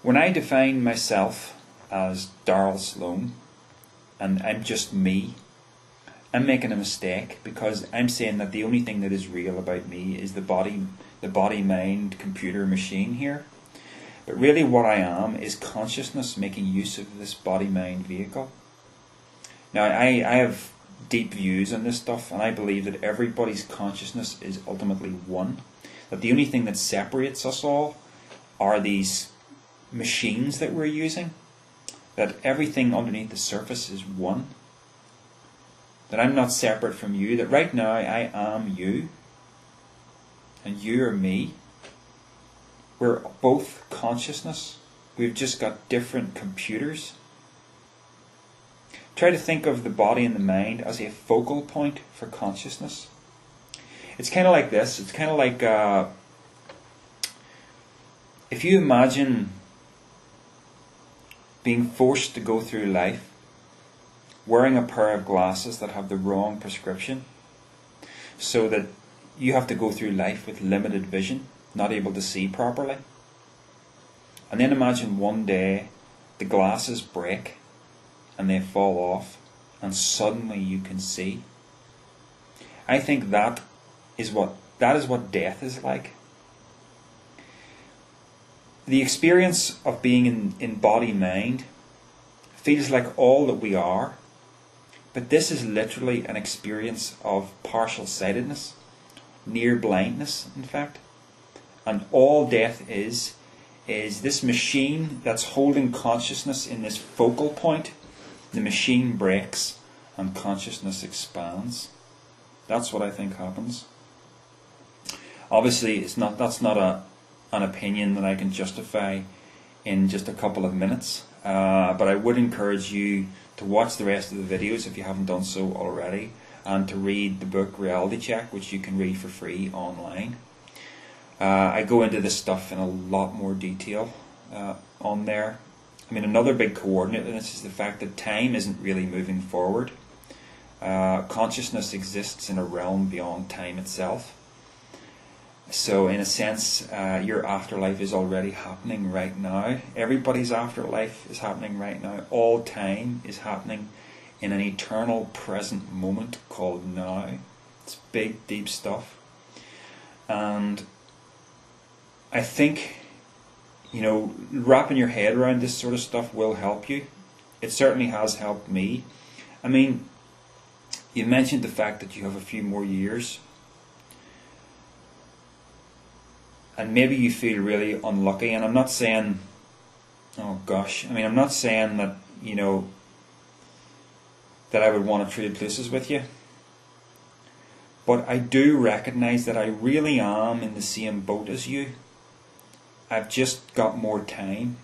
When I define myself as Darrell Sloan, and I'm just me, I'm making a mistake, because I'm saying that the only thing that is real about me is the body, mind, computer, machine here. But really what I am is consciousness making use of this body-mind vehicle. Now I have deep views on this stuff, and I believe that everybody's consciousness is ultimately one. That the only thing that separates us all are these machines that we're using. That everything underneath the surface is one. That I'm not separate from you. That right now I am you, and you are me. We're both consciousness. We've just got different computers. Try to think of the body and the mind as a focal point for consciousness. It's kind of like this. It's kind of like if you imagine being forced to go through life wearing a pair of glasses that have the wrong prescription, so that you have to go through life with limited vision, not able to see properly. And then imagine one day the glasses break and they fall off, and suddenly you can see. I think that is what death is like. The experience of being in body-mind feels like all that we are, but this is literally an experience of partial sightedness, near blindness, in fact. And all death is this machine that's holding consciousness in this focal point. The machine breaks and consciousness expands. That's what I think happens. Obviously, that's not an opinion that I can justify in just a couple of minutes. But I would encourage you to watch the rest of the videos if you haven't done so already, and to read the book Reality Check, which you can read for free online. I go into this stuff in a lot more detail on there. I mean, another big coordinate in this is the fact that time isn't really moving forward. Consciousness exists in a realm beyond time itself. So in a sense, your afterlife is already happening right now. Everybody's afterlife is happening right now. All time is happening in an eternal present moment called now. It's big, deep stuff. And I think, wrapping your head around this sort of stuff will help you. It certainly has helped me. I mean, you mentioned the fact that you have a few more years. And maybe you feel really unlucky. And I'm not saying, I'm not saying that, that I would want to trade places with you. But I do recognize that I really am in the same boat as you. I've just got more time.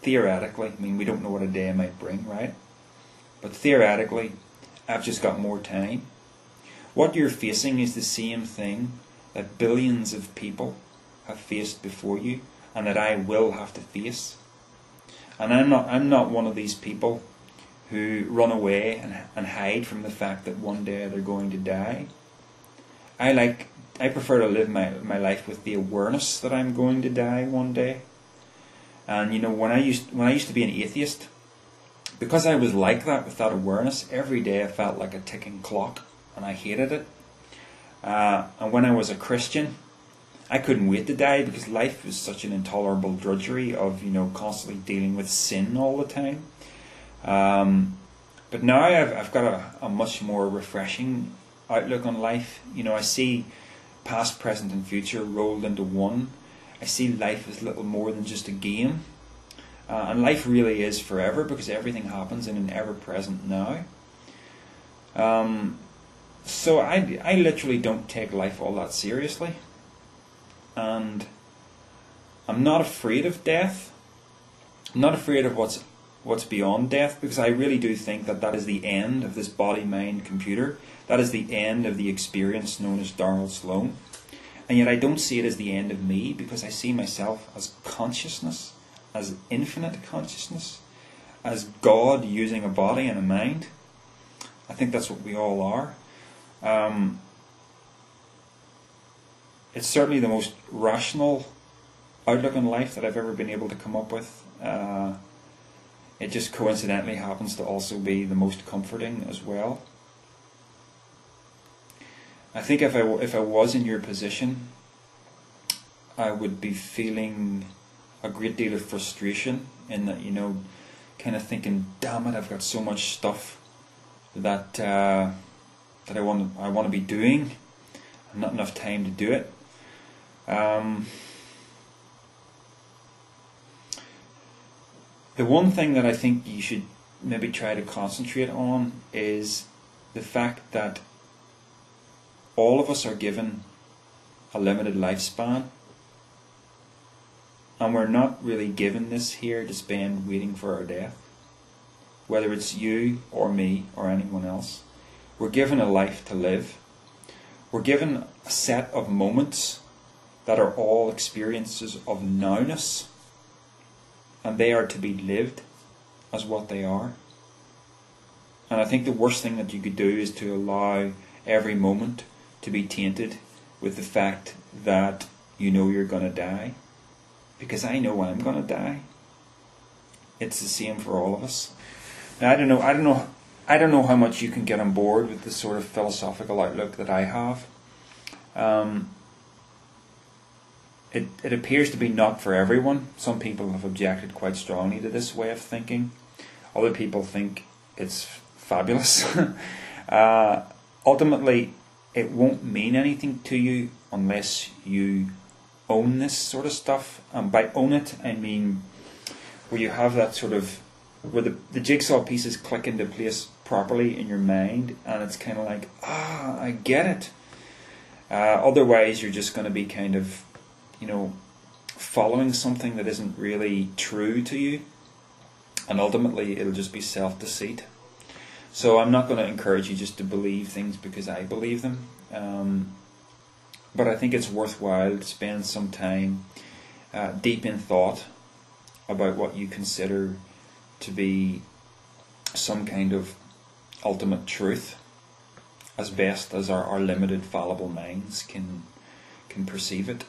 Theoretically, we don't know what a day might bring, right? But theoretically, I've just got more time. What you're facing is the same thing that billions of people have faced before you, and that I will have to face. And I'm not one of these people who run away and hide from the fact that one day they're going to die. I prefer to live my life with the awareness that I'm going to die one day. And when I used to be an atheist, because I was like that, with that awareness, every day I felt like a ticking clock, and I hated it. And when I was a Christian, I couldn't wait to die, because life was such an intolerable drudgery of constantly dealing with sin all the time. But now I've got a much more refreshing outlook on life. I see past, present and future rolled into one. I see life as little more than just a game. And life really is forever, because everything happens in an ever-present now. So I literally don't take life all that seriously. And I'm not afraid of death. I'm not afraid of what's beyond death, because I really do think that is the end of this body-mind computer. That is the end of the experience known as Darrell Sloan. And yet I don't see it as the end of me, because I see myself as consciousness, as infinite consciousness, as God using a body and a mind. I think that's what we all are. It's certainly the most rational outlook on life that I've ever been able to come up with. It just coincidentally happens to also be the most comforting as well. I think if I was in your position, I would be feeling a great deal of frustration in that, kind of thinking, damn it, I've got so much stuff that I want to be doing, and not enough time to do it. The one thing that I think you should maybe try to concentrate on is the fact that all of us are given a limited lifespan, and we're not really given this here to spend waiting for our death. Whether it's you or me or anyone else, we're given a life to live. We're given a set of moments that are all experiences of nowness, and they are to be lived as what they are. And I think the worst thing that you could do is to allow every moment to be tainted with the fact that you're going to die. Because I know I'm going to die. It's the same for all of us. Now, I don't know how much you can get on board with the sort of philosophical outlook that I have. It appears to be not for everyone. Some people have objected quite strongly to this way of thinking. Other people think it's fabulous. Ultimately, it won't mean anything to you unless you own this sort of stuff. And by own it, I mean where you have that sort of, where the jigsaw pieces click into place properly in your mind, and it's kind of like, I get it. Otherwise, you're just going to be kind of, following something that isn't really true to you, and ultimately it'll just be self-deceit. So I'm not going to encourage you just to believe things because I believe them, but I think it's worthwhile to spend some time deep in thought about what you consider to be some kind of ultimate truth, as best as our limited fallible minds can perceive it.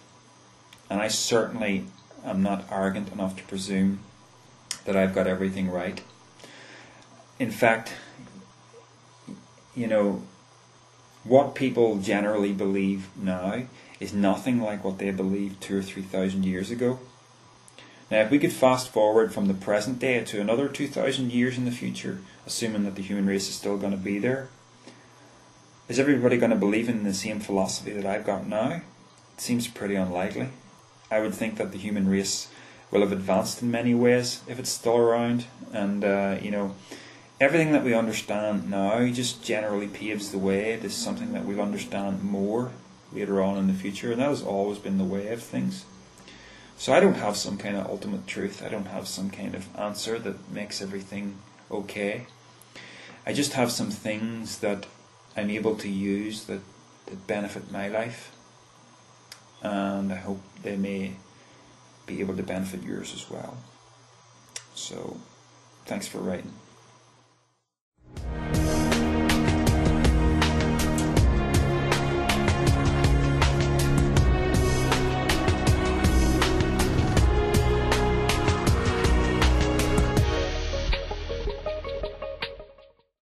And I certainly am not arrogant enough to presume that I've got everything right. In fact, what people generally believe now is nothing like what they believed 2,000 or 3,000 years ago. Now, if we could fast forward from the present day to another 2,000 years in the future, assuming that the human race is still going to be there, is everybody going to believe in the same philosophy that I've got now? It seems pretty unlikely. I would think that the human race will have advanced in many ways if it's still around, and everything that we understand now just generally paves the way to something that we'll understand more later on in the future, and that has always been the way of things. So I don't have some kind of ultimate truth. I don't have some kind of answer that makes everything okay. I just have some things that I'm able to use that benefit my life, and I hope they may be able to benefit yours as well. So, thanks for writing.